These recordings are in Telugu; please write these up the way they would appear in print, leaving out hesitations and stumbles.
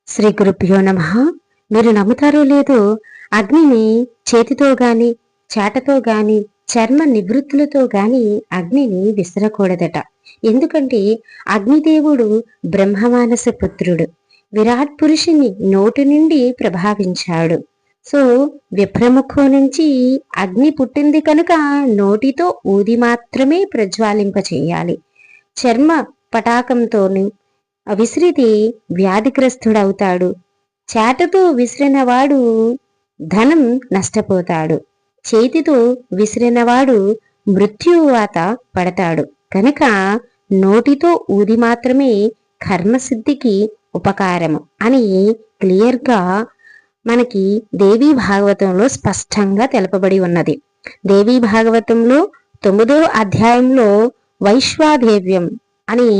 శ్రీ గురుభ్యో నమః. మీరు నమ్ముతారో లేదో, అగ్నిని చేతితో గాని, చాటతో గాని, చర్మ నివృత్తులతో గాని అగ్నిని విసరకూడదట. ఎందుకంటే అగ్నిదేవుడు బ్రహ్మమానస పుత్రుడు. విరాట్ పురుషుని నోటి నుండి ప్రభావించాడు. సో విప్రముఖం నుంచి అగ్ని పుట్టింది కనుక నోటితో ఊది మాత్రమే ప్రజ్వాలింప చేయాలి. చర్మ పటాకంతోనూ విసిరితే వ్యాధిగ్రస్తుడవుతాడు. చాటతో విసిరినవాడు ధనం నష్టపోతాడు. చేతితో విసిరినవాడు మృత్యువాత పడతాడు. కనుక నోటితో ఊది మాత్రమే కర్మసిద్ధికి ఉపకారము అని క్లియర్గా మనకి దేవీ భాగవతంలో స్పష్టంగా తెలపబడి ఉన్నది. దేవీ భాగవతంలో 9వ అధ్యాయంలో వైశ్వాదేవ్యం అని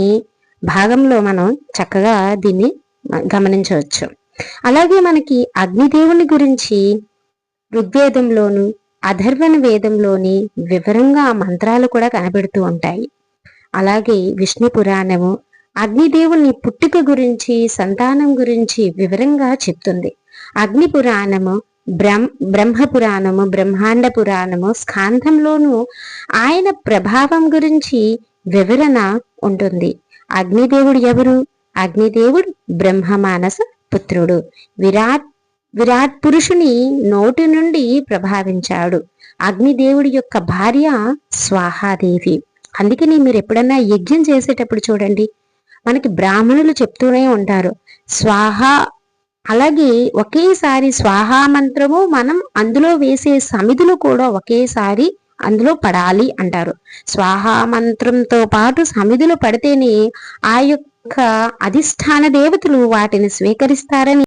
భాగంలో మనం చక్కగా దీన్ని గమనించవచ్చు. అలాగే మనకి అగ్నిదేవుని గురించి ఋగ్వేదంలోను అధర్వణ వేదంలోని వివరంగా మంత్రాలు కూడా కనబెడుతూ ఉంటాయి. అలాగే విష్ణు పురాణము అగ్నిదేవుని పుట్టుక గురించి, సంతానం గురించి వివరంగా చెప్తుంది. అగ్ని పురాణము, బ్రహ్మ పురాణము, బ్రహ్మాండ పురాణము, స్కాంధంలోనూ ఆయన ప్రభావం గురించి వివరణ ఉంటుంది. అగ్నిదేవుడు ఎవరు? అగ్నిదేవుడు బ్రహ్మమానస పుత్రుడు. విరాట్ పురుషుని నోటి నుండి ప్రభావించాడు. అగ్నిదేవుడి యొక్క భార్య స్వాహాదేవి. అందుకని మీరు ఎప్పుడన్నా యజ్ఞం చేసేటప్పుడు చూడండి, మనకి బ్రాహ్మణులు చెప్తూనే ఉంటారు స్వాహ. అలాగే ఒకేసారి స్వాహా మంత్రము మనం అందులో వేసే సమిధులు కూడా ఒకేసారి అందులో పడాలి అంటారు. స్వాహా మంత్రంతో పాటు సమిధులు పడితేనే ఆ యొక్క అధిష్టాన దేవతలు వాటిని స్వీకరిస్తారని